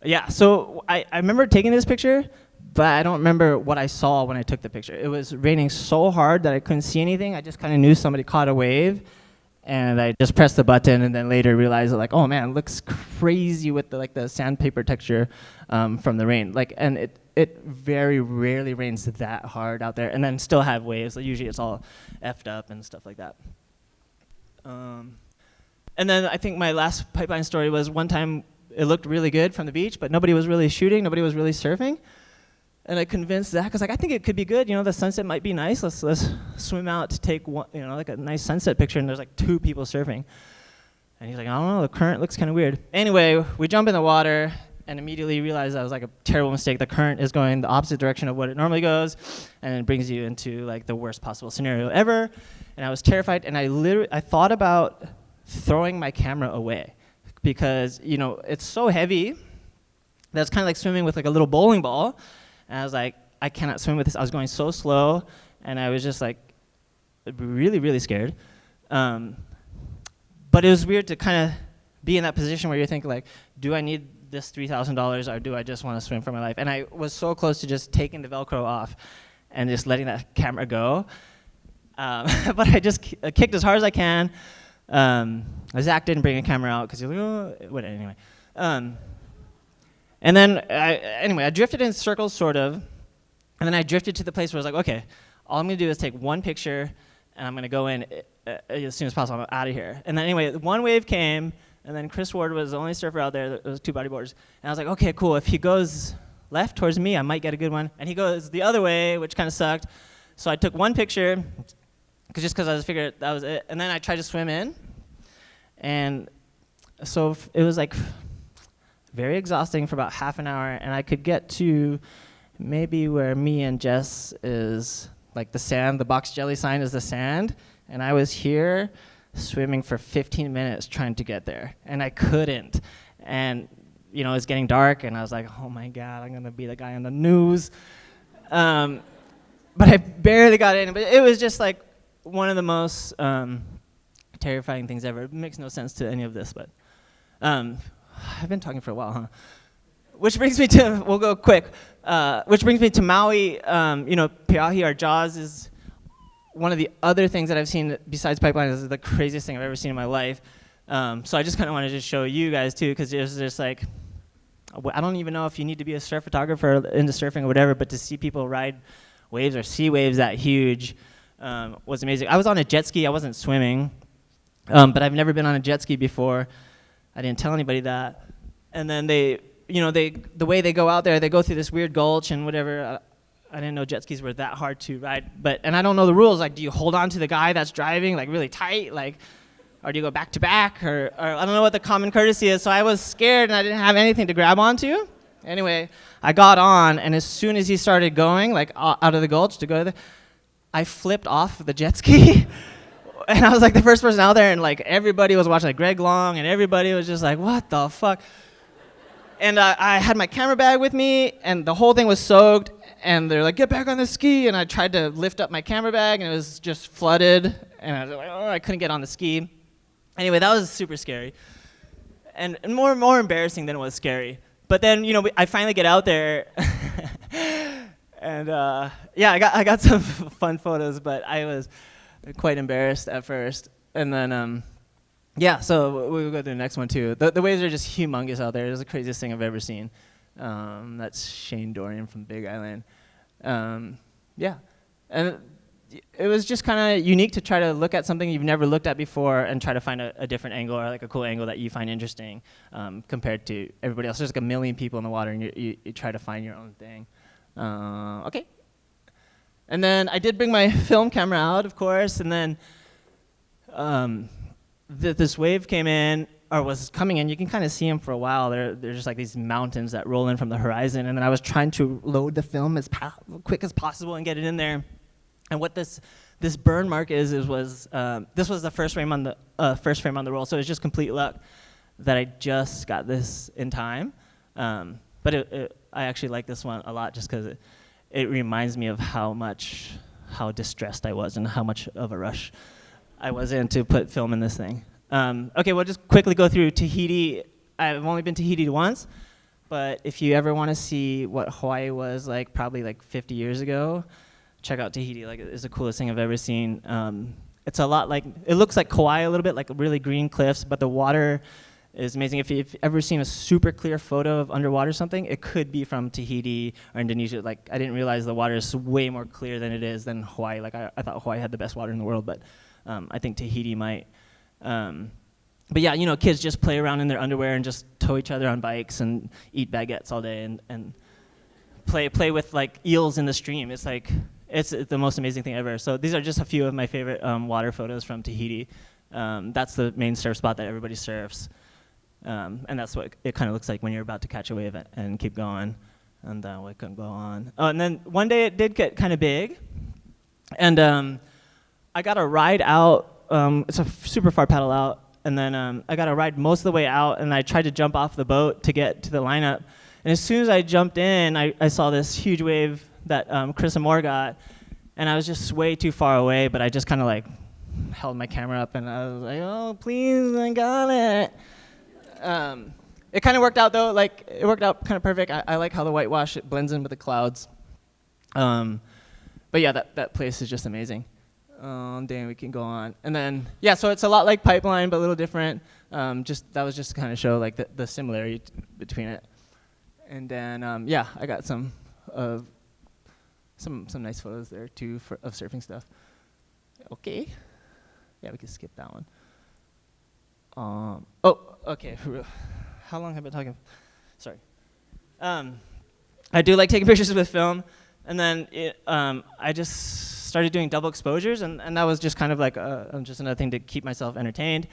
Yeah, so I remember taking this picture, but I don't remember what I saw when I took the picture. It was raining so hard that I couldn't see anything. I just kind of knew somebody caught a wave, and I just pressed the button, and then later realized like, oh man, it looks crazy with the sandpaper texture from the rain. And it very rarely rains that hard out there, and then still have waves. So usually it's all effed up and stuff like that. And then I think my last pipeline story was one time it looked really good from the beach, but nobody was really shooting, nobody was really surfing. And I convinced Zach, I was like, I think it could be good. The sunset might be nice. Let's swim out to take one, like a nice sunset picture, and there's like 2 people surfing. And he's like, I don't know, the current looks kind of weird. Anyway, we jump in the water and immediately realized that was like a terrible mistake. The current is going the opposite direction of what it normally goes, and it brings you into like the worst possible scenario ever. And I was terrified, and I thought about throwing my camera away because, it's so heavy that it's kind of like swimming with like a little bowling ball. And I was like, I cannot swim with this. I was going so slow, and I was just like really, really scared. But it was weird to kind of be in that position where you're thinking like, do I need this $3,000 or do I just want to swim for my life? And I was so close to just taking the Velcro off and just letting that camera go. But I just kicked as hard as I can. Zach didn't bring a camera out because he was like, oh, what, anyway. And then, I drifted in circles, sort of, and then I drifted to the place where I was like, okay, all I'm going to do is take one picture, and I'm going to go in as soon as possible. I'm out of here. And then anyway, one wave came, and then Chris Ward was the only surfer out there. There was 2 bodyboarders. And I was like, okay, cool. If he goes left towards me, I might get a good one. And he goes the other way, which kind of sucked. So I took one picture, just because I was figuring that was it. And then I tried to swim in. And so it was like very exhausting for about half an hour, and I could get to maybe where me and Jess is, like the sand, the box jelly sign is the sand, and I was here swimming for 15 minutes trying to get there, and I couldn't. And, it was getting dark, and I was like, oh my God, I'm gonna be the guy on the news. But I barely got in, but it was just like one of the most terrifying things ever. It makes no sense to any of this, but I've been talking for a while, huh? Which brings me to, we'll go quick, which brings me to Maui. Peahi, our Jaws, is one of the other things that I've seen besides pipelines. Is the craziest thing I've ever seen in my life. So I just kind of wanted to show you guys too, because it was just like, I don't even know if you need to be a surf photographer into surfing or whatever, but to see people ride waves or see waves that huge was amazing. I was on a jet ski. I wasn't swimming, but I've never been on a jet ski before. I didn't tell anybody that. And then the way they go out there, they go through this weird gulch and whatever. I didn't know jet skis were that hard to ride. And I don't know the rules. Like, do you hold on to the guy that's driving, like, really tight? Or do you go back to back? Or I don't know what the common courtesy is. So I was scared, and I didn't have anything to grab onto. Anyway, I got on, and as soon as he started going, like, out of the gulch to go to I flipped off the jet ski. And I was like the first person out there, and like everybody was watching, like Greg Long, and everybody was just like, what the fuck? And I had my camera bag with me, and the whole thing was soaked, and they're like, get back on the ski, and I tried to lift up my camera bag, and it was just flooded, and I was like, oh, I couldn't get on the ski. Anyway, that was super scary, and more embarrassing than it was scary. But then, I finally get out there, and I got some fun photos, but I was quite embarrassed at first. And then, so we'll go to the next one too. The waves are just humongous out there. It's the craziest thing I've ever seen. That's Shane Dorian from Big Island. And it was just kind of unique to try to look at something you've never looked at before and try to find a different angle, or like a cool angle that you find interesting compared to everybody else. There's like a million people in the water, and you try to find your own thing. Okay. And then I did bring my film camera out, of course, and then this wave came in, or was coming in. You can kind of see them for a while. They're just like these mountains that roll in from the horizon, and then I was trying to load the film as quick as possible and get it in there. And what this burn mark was this was the first frame on the roll, so it was just complete luck that I just got this in time. But I actually like this one a lot just because it reminds me of how distressed I was and how much of a rush I was in to put film in this thing. Okay, we'll just quickly go through Tahiti. I've only been to Tahiti once. But if you ever want to see what Hawaii was like probably like 50 years ago, check out Tahiti. Like, it's the coolest thing I've ever seen. It's a lot like, it looks like Kauai a little bit, like really green cliffs, but the water is amazing. If you've ever seen a super clear photo of underwater something, it could be from Tahiti or Indonesia. Like, I didn't realize the water is way more clear than it is than Hawaii. Like, I thought Hawaii had the best water in the world, but I think Tahiti might. But yeah, you know, kids just play around in their underwear and just tow each other on bikes and eat baguettes all day and play with like eels in the stream. It's like, it's the most amazing thing ever. So these are just a few of my favorite water photos from Tahiti. That's the main surf spot that everybody surfs. And that's what it kind of looks like when you're about to catch a wave and keep going. And we couldn't go on. Oh, and then one day it did get kind of big. And I got a ride out. It's a super far paddle out. And then I got a ride most of the way out. And I tried to jump off the boat to get to the lineup. And as soon as I jumped in, I saw this huge wave that Chris and Moore got. And I was just way too far away. But I just kind of like held my camera up. And I was like, oh, please, I got it. It kind of worked out though, like it worked out kind of perfect. I like how the whitewash, it blends in with the clouds. But yeah, that place is just amazing. Then we can go on. And then, yeah, so it's a lot like Pipeline, but a little different. That was just to kind of show like the similarity between it. And then, yeah, I got some nice photos there too of surfing stuff. Okay. Yeah, we can skip that one. Oh, okay. How long have I been talking? Sorry. I do like taking pictures with film, and then I just started doing double exposures, and that was just kind of like just another thing to keep myself entertained.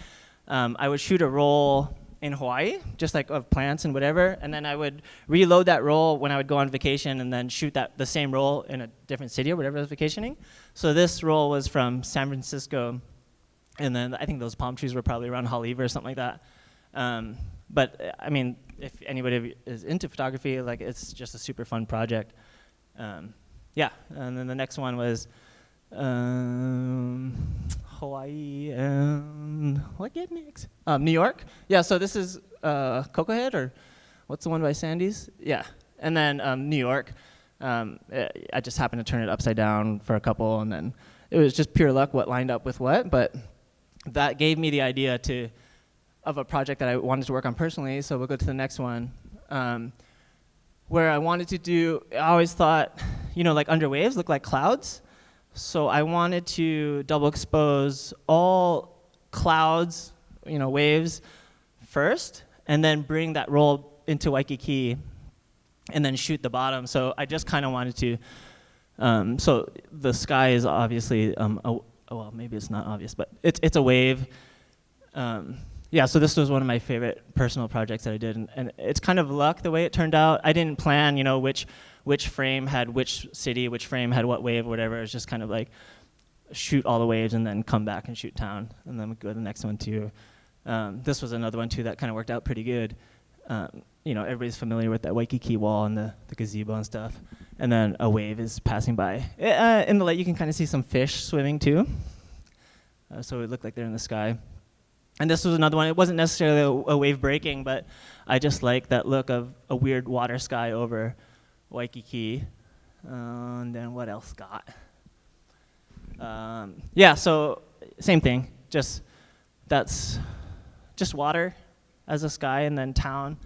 I would shoot a roll in Hawaii, just like of plants and whatever, and then I would reload that roll when I would go on vacation, and then shoot the same roll in a different city or whatever I was vacationing. So this roll was from San Francisco. And then I think those palm trees were probably around Haleiwa or something like that. But I mean, if anybody is into photography, like it's just a super fun project. Yeah, and then the next one was Hawaii and what get next? New York. Yeah, so this is Cocoa Head, or what's the one by Sandy's? Yeah, and then New York. I just happened to turn it upside down for a couple, and then it was just pure luck what lined up with what, but that gave me the idea of a project that I wanted to work on personally. So we'll go to the next one, where I wanted to do. I always thought, you know, like under waves look like clouds. So I wanted to double expose all clouds, you know, waves first, and then bring that roll into Waikiki, and then shoot the bottom. So I just kind of wanted to. So the sky is obviously well, maybe it's not obvious, but it's a wave. Yeah, so this was one of my favorite personal projects that I did, and it's kind of luck the way it turned out. I didn't plan, you know, which frame had which city, which frame had what wave, or whatever. It was just kind of like shoot all the waves and then come back and shoot town, and then we go to the next one too. This was another one too that kind of worked out pretty good. You know, everybody's familiar with that Waikiki wall and the gazebo and stuff. And then a wave is passing by. In the lake, you can kind of see some fish swimming too. So it looked like they're in the sky. And this was another one. It wasn't necessarily a wave breaking, but I just like that look of a weird water sky over Waikiki. And then what else got? Yeah, so same thing. That's just water as a sky, and then town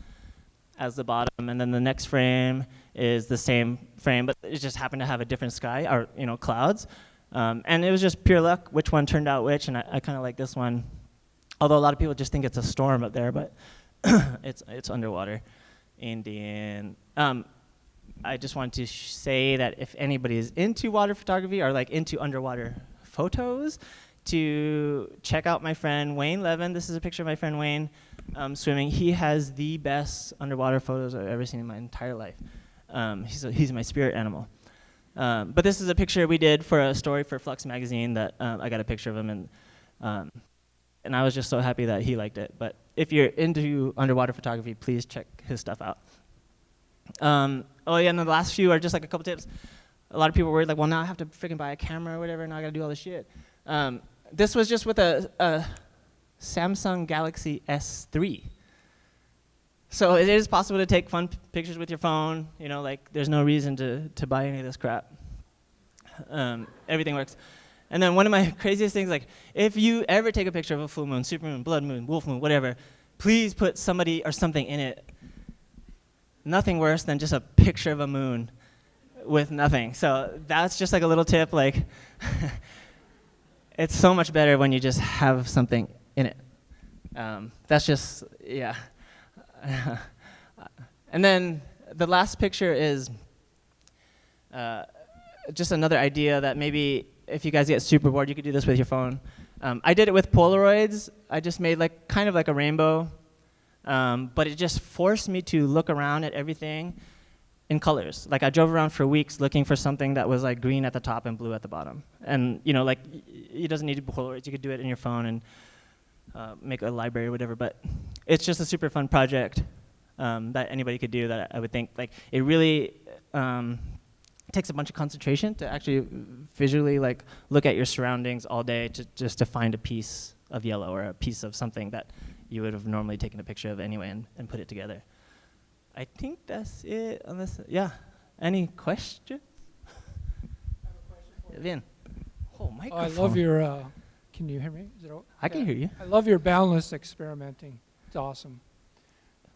as the bottom, and then the next frame is the same frame, but it just happened to have a different sky, or you know, clouds. And it was just pure luck which one turned out which, and I kind of like this one. Although a lot of people just think it's a storm up there, but it's underwater. And then I just wanted to say that if anybody is into water photography or like into underwater photos, to check out my friend Wayne Levin. This is a picture of my friend Wayne swimming. He has the best underwater photos I've ever seen in my entire life. He's my spirit animal. But this is a picture we did for a story for Flux magazine that I got a picture of him, and I was just so happy that he liked it. But if you're into underwater photography, please check his stuff out. Oh yeah, and the last few are just like a couple tips. A lot of people were worried, like, well, now I have to freaking buy a camera or whatever, and now I gotta do all this shit. This was just with a Samsung Galaxy S3. So it is possible to take fun pictures with your phone. You know, like there's no reason to buy any of this crap. Everything works. And then one of my craziest things, like if you ever take a picture of a full moon, super moon, blood moon, wolf moon, whatever, please put somebody or something in it. Nothing worse than just a picture of a moon with nothing. So that's just like a little tip. Like, it's so much better when you just have something in it. That's just, yeah. And then the last picture is just another idea that maybe if you guys get super bored, you could do this with your phone. I did it with Polaroids. I just made like kind of like a rainbow, but it just forced me to look around at everything in colors. Like I drove around for weeks looking for something that was like green at the top and blue at the bottom. And you know, like it doesn't need to be Polaroids. You could do it in your phone and make a library or whatever. But it's just a super fun project that anybody could do. That I would think like it really takes a bunch of concentration to actually visually like look at your surroundings all day to find a piece of yellow or a piece of something that you would have normally taken a picture of anyway and put it together. I think that's it. Unless, yeah. Any questions? I have a question for Vin. Oh, microphone. I love your. Can you hear me? I can hear you. I love your boundless experimenting. It's awesome.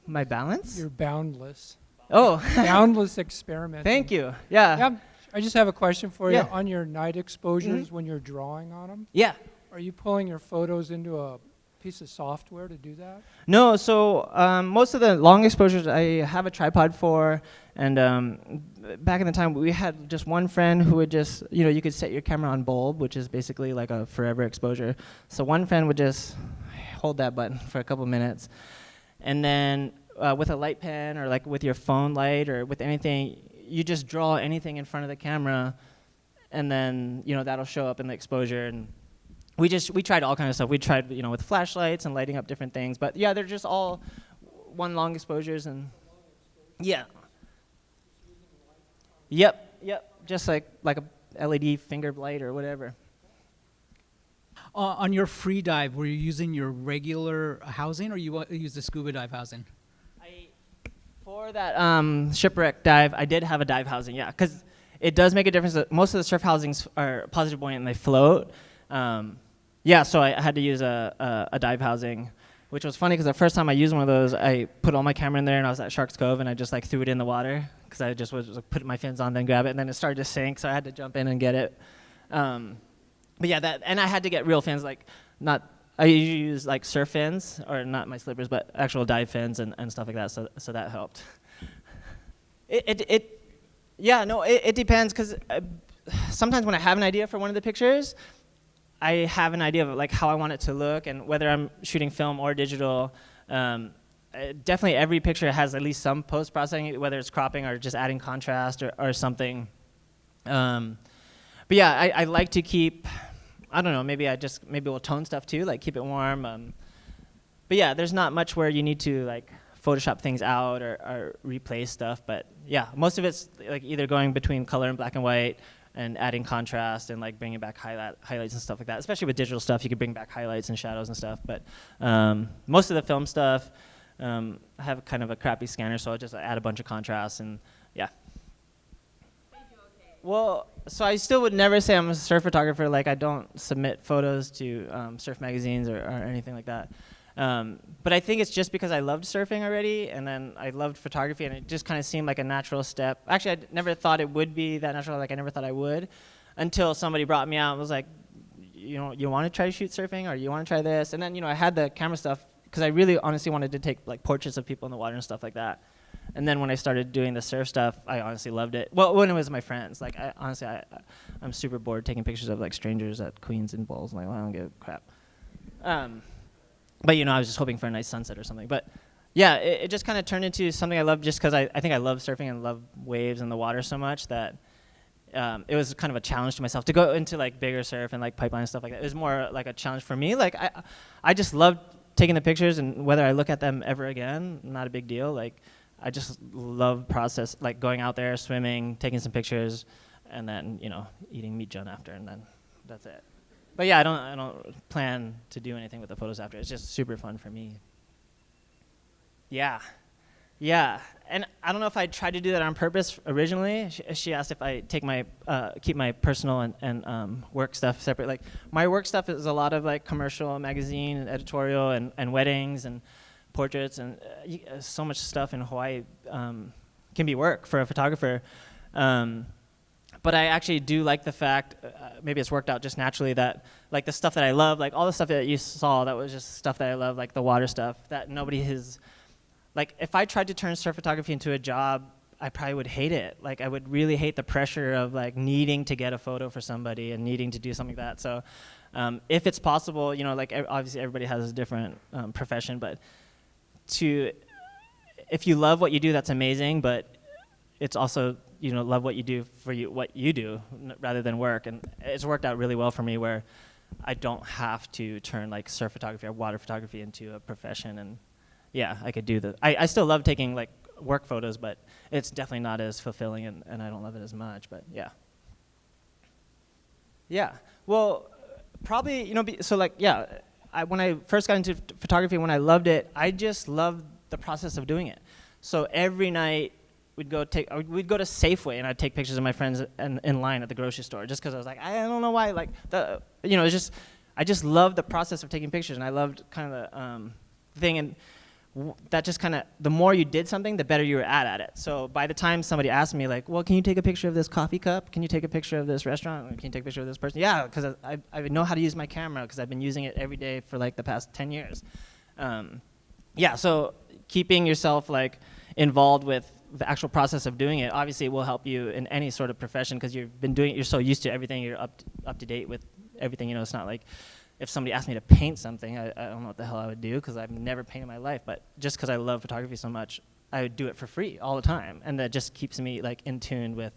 My balance? You're boundless. Oh. Boundless experimenting. Thank you. Yeah. Yeah. I just have a question for you. Yeah. On your night exposures, when you're drawing on them, Yeah. are you pulling your photos into a piece of software to do that? No, so most of the long exposures I have a tripod for, and back in the time we had just one friend who would just, you know, you could set your camera on bulb, which is basically like a forever exposure. So one friend would just hold that button for a couple minutes, and then with a light pen or like with your phone light or with anything, you just draw anything in front of the camera, and then, you know, that'll show up in the exposure. And we tried all kinds of stuff. We tried, you know, with flashlights and lighting up different things. But yeah, they're just all one long exposures and yeah. Yep. Just like a LED finger light or whatever. On your free dive, were you using your regular housing or you use the scuba dive housing? For that shipwreck dive, I did have a dive housing, yeah, because it does make a difference. That most of the surf housings are positive buoyant and they float. Yeah, so I had to use a dive housing, which was funny because the first time I used one of those, I put all my camera in there and I was at Shark's Cove and I just like threw it in the water because I just was like, putting my fins on, then grab it, and then it started to sink, so I had to jump in and get it. But yeah, and I had to get real fins, like I usually use like surf fins, or not my slippers, but actual dive fins and stuff like that, so that helped. It depends, because sometimes when I have an idea for one of the pictures, I have an idea of like how I want it to look, and whether I'm shooting film or digital. Definitely every picture has at least some post-processing, whether it's cropping or just adding contrast or something. But yeah, I like to keep, I don't know, maybe we'll tone stuff too, like keep it warm. But yeah, there's not much where you need to like Photoshop things out or replace stuff. But yeah, most of it's like either going between color and black and white and adding contrast and like bringing back highlights and stuff like that. Especially with digital stuff, you could bring back highlights and shadows and stuff. But most of the film stuff, I have kind of a crappy scanner, so I'll just add a bunch of contrast and yeah. Well, so I still would never say I'm a surf photographer. Like I don't submit photos to surf magazines or anything like that. But I think it's just because I loved surfing already, and then I loved photography, and it just kind of seemed like a natural step. Actually, I never thought it would be that natural. Like I never thought I would, until somebody brought me out and was like, you know, you want to try to shoot surfing, or you want to try this? And then, you know, I had the camera stuff because I really honestly wanted to take like portraits of people in the water and stuff like that. And then when I started doing the surf stuff, I honestly loved it. Well, when it was my friends, like I'm super bored taking pictures of like strangers at Queens and Bowls. Like, well, I don't give a crap. But you know, I was just hoping for a nice sunset or something. But yeah, it just kind of turned into something I love, just because I think I love surfing and love waves and the water so much that it was kind of a challenge to myself to go into like bigger surf and like pipeline and stuff like that. It was more like a challenge for me. Like I just loved taking the pictures, and whether I look at them ever again, not a big deal. Like I just love process, like going out there, swimming, taking some pictures, and then, you know, eating meat John after, and then that's it. But yeah, I don't plan to do anything with the photos after. It's just super fun for me. Yeah. Yeah, and I don't know if I tried to do that on purpose originally. She asked if I take my keep my personal and work stuff separate. Like my work stuff is a lot of like commercial, magazine, and editorial, and weddings and portraits, and so much stuff in Hawaii can be work for a photographer. But I actually do like the fact, maybe it's worked out just naturally, that like the stuff that I love, like all the stuff that you saw, that was just stuff that I love, like the water stuff, that nobody has, like if I tried to turn surf photography into a job, I probably would hate it. Like I would really hate the pressure of like needing to get a photo for somebody and needing to do something like that. So if it's possible, you know, like obviously everybody has a different profession, but if you love what you do, that's amazing, but it's also, you know, love what you do for what you do rather than work. And it's worked out really well for me where I don't have to turn like surf photography or water photography into a profession. And yeah, I could do I still love taking like work photos, but it's definitely not as fulfilling, and I don't love it as much, but yeah. Yeah, well, probably, you know, so like, yeah, when I first got into photography, when I loved it, I just loved the process of doing it. So every night, we'd go to Safeway, and I'd take pictures of my friends in line at the grocery store, just because I was like, I don't know why, like, you know, it's just, I just loved the process of taking pictures, and I loved kind of the thing, and that just kind of, the more you did something, the better you were at it. So by the time somebody asked me, like, well, can you take a picture of this coffee cup? Can you take a picture of this restaurant? Or can you take a picture of this person? Yeah, because I know how to use my camera, because I've been using it every day for like the past 10 years. Yeah, so keeping yourself like involved with the actual process of doing it, obviously it will help you in any sort of profession, because you've been doing it, you're so used to everything, you're up to date with everything, you know. It's not like if somebody asked me to paint something, I don't know what the hell I would do, because I've never painted in my life, but just because I love photography so much, I would do it for free all the time, and that just keeps me like in tune with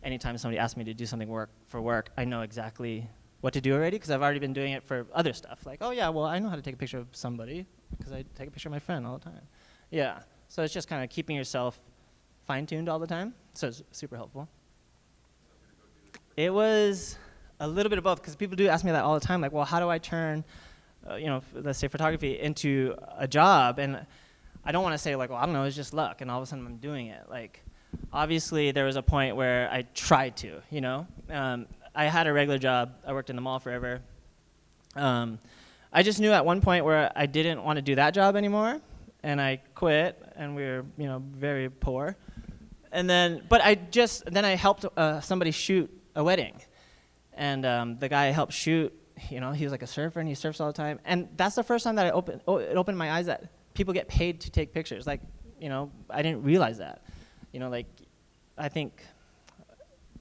anytime somebody asks me to do something for work, I know exactly what to do already, because I've already been doing it for other stuff, like, oh yeah, well, I know how to take a picture of somebody, because I take a picture of my friend all the time. Yeah, so it's just kind of keeping yourself fine-tuned all the time, so it's super helpful. It was a little bit of both, because people do ask me that all the time, like, well, how do I turn, you know, let's say photography into a job? And I don't want to say like, well, I don't know, it's just luck, and all of a sudden I'm doing it. Like, obviously there was a point where I tried to, you know. I had a regular job. I worked in the mall forever. I just knew at one point where I didn't want to do that job anymore, and I quit, and we were, you know, very poor. And then, but then I helped somebody shoot a wedding. And the guy I helped shoot, you know, he was like a surfer, and he surfs all the time. And that's the first time that it opened my eyes that people get paid to take pictures. Like, you know, I didn't realize that. You know, like, I think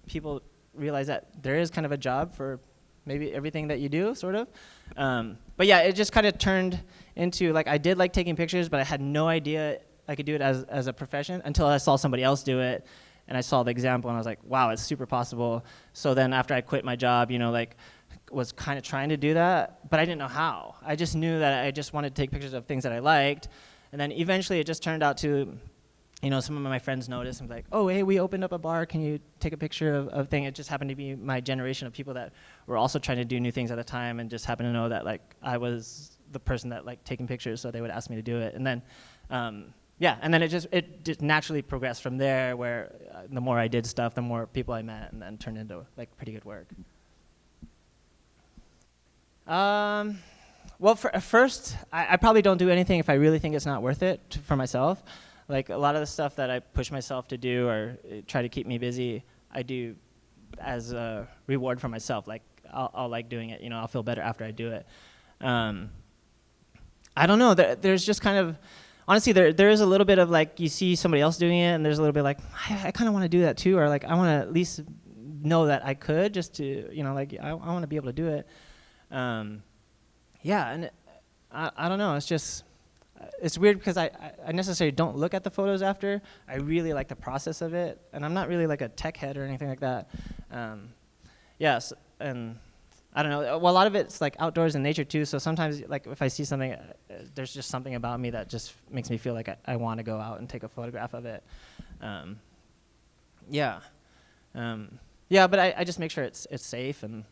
people realize that there is kind of a job for maybe everything that you do, sort of. But yeah, it just kind of turned into, like, I did like taking pictures, but I had no idea I could do it as a profession until I saw somebody else do it. And I saw the example, and I was like, wow, it's super possible. So then after I quit my job, you know, like, was kind of trying to do that, but I didn't know how. I just knew that I just wanted to take pictures of things that I liked. And then eventually it just turned out to, you know, some of my friends noticed and was like, oh, hey, we opened up a bar. Can you take a picture of thing? It just happened to be my generation of people that were also trying to do new things at the time, and just happened to know that, like, I was the person that liked taking pictures, so they would ask me to do it. And then, yeah, and then it just naturally progressed from there, where the more I did stuff, the more people I met, and then turned into like pretty good work. Well, first, I probably don't do anything if I really think it's not worth it for myself. Like, a lot of the stuff that I push myself to do or try to keep me busy, I do as a reward for myself. Like, I'll like doing it, you know, I'll feel better after I do it. I don't know, there's just kind of, honestly, there is a little bit of like, you see somebody else doing it, and there's a little bit like, I kind of want to do that too, or like, I want to at least know that I could, just to, you know, like, I want to be able to do it. Yeah, and I don't know, it's just, it's weird because I necessarily don't look at the photos after. I really like the process of it, and I'm not really like a tech head or anything like that. Yes, and I don't know. Well, a lot of it's like outdoors in nature too. So sometimes, like, if I see something, there's just something about me that just makes me feel like I want to go out and take a photograph of it. Yeah, yeah. But I just make sure it's safe, and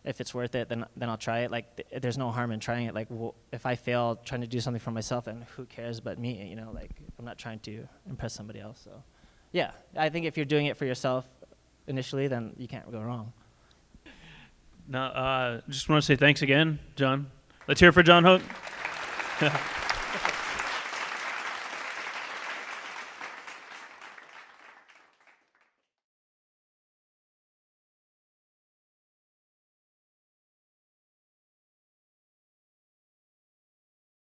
if it's worth it, then I'll try it. Like, there's no harm in trying it. Like, well, if I fail trying to do something for myself, then who cares but me? You know, like, I'm not trying to impress somebody else. So, yeah, I think if you're doing it for yourself initially, then you can't go wrong. Now, just want to say thanks again, John. Let's hear it for John Hook.